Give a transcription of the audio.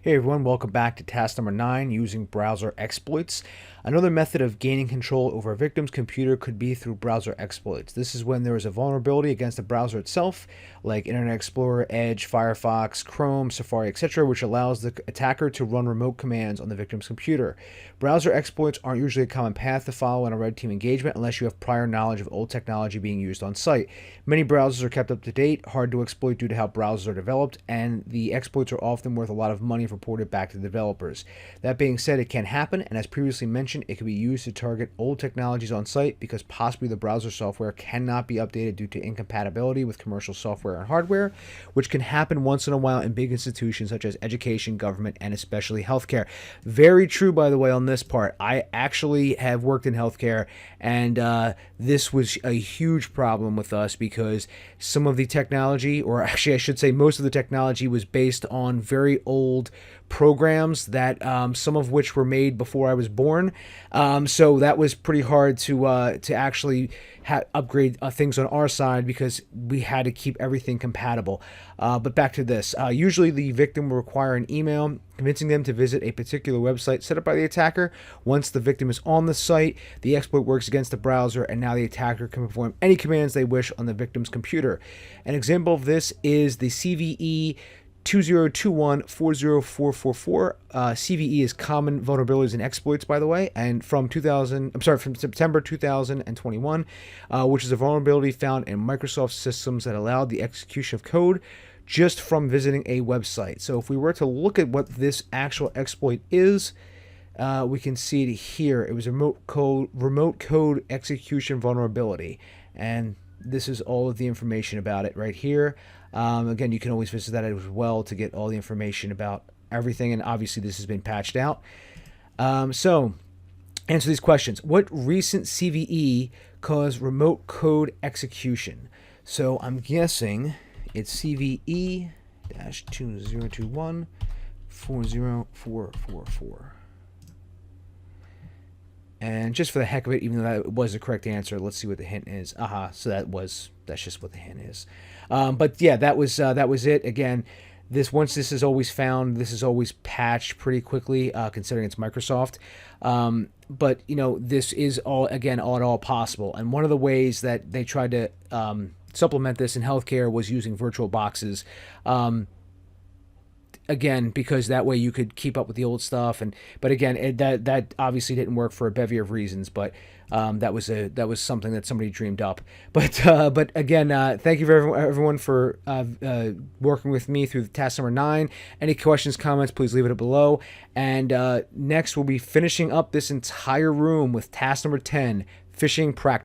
Hey everyone, welcome back to task number 9, using browser exploits. Another method of gaining control over a victim's computer could be through browser exploits. This is when there is a vulnerability against the browser itself, like Internet Explorer, Edge, Firefox, Chrome, Safari, etc., which allows the attacker to run remote commands on the victim's computer. Browser exploits aren't usually a common path to follow in a red team engagement unless you have prior knowledge of old technology being used on site. Many browsers are kept up to date, hard to exploit due to how browsers are developed, and the exploits are often worth a lot of money if reported back to the developers. That being said, it can happen, and as previously mentioned, it can be used to target old technologies on site because possibly the browser software cannot be updated due to incompatibility with commercial software and hardware, which can happen once in a while in big institutions such as education, government, and especially healthcare. Very true, by the way, on this part. I actually have worked in healthcare, and this was a huge problem with us because some of the technology, or actually I should say most of the technology, was based on very old programs that some of which were made before I was born. So that was pretty hard to actually upgrade things on our side because we had to keep everything compatible. But back to this. Usually the victim will require an email convincing them to visit a particular website set up by the attacker. Once the victim is on the site, the exploit works against the browser, and now the attacker can perform any commands they wish on the victim's computer. An example of this is the CVE 2021-40444. CVE is common vulnerabilities and exploits, by the way, and from September 2021, which is a vulnerability found in Microsoft systems that allowed the execution of code just from visiting a website. So if we were to look at what this actual exploit is, we can see it here. It was a remote code execution vulnerability, and this is all of the information about it right here. Again, you can always visit that as well to get all the information about everything, and obviously this has been patched out. So, answer these questions. What recent CVE caused remote code execution? So I'm guessing it's CVE-2021-40444. And just for the heck of it, even though that was the correct answer, let's see what the hint is. So that's just what the hint is. But yeah, that was it. Again, once this is always found, this is always patched pretty quickly, considering it's Microsoft. But this is all possible. And one of the ways that they tried to supplement this in healthcare was using virtual boxes. Again, because that way you could keep up with the old stuff, but again, that obviously didn't work for a bevy of reasons. But that was something that somebody dreamed up. But again, thank you for everyone for working with me through task number 9. Any questions, comments, please leave it below. And next, we'll be finishing up this entire room with task number 10, phishing practice.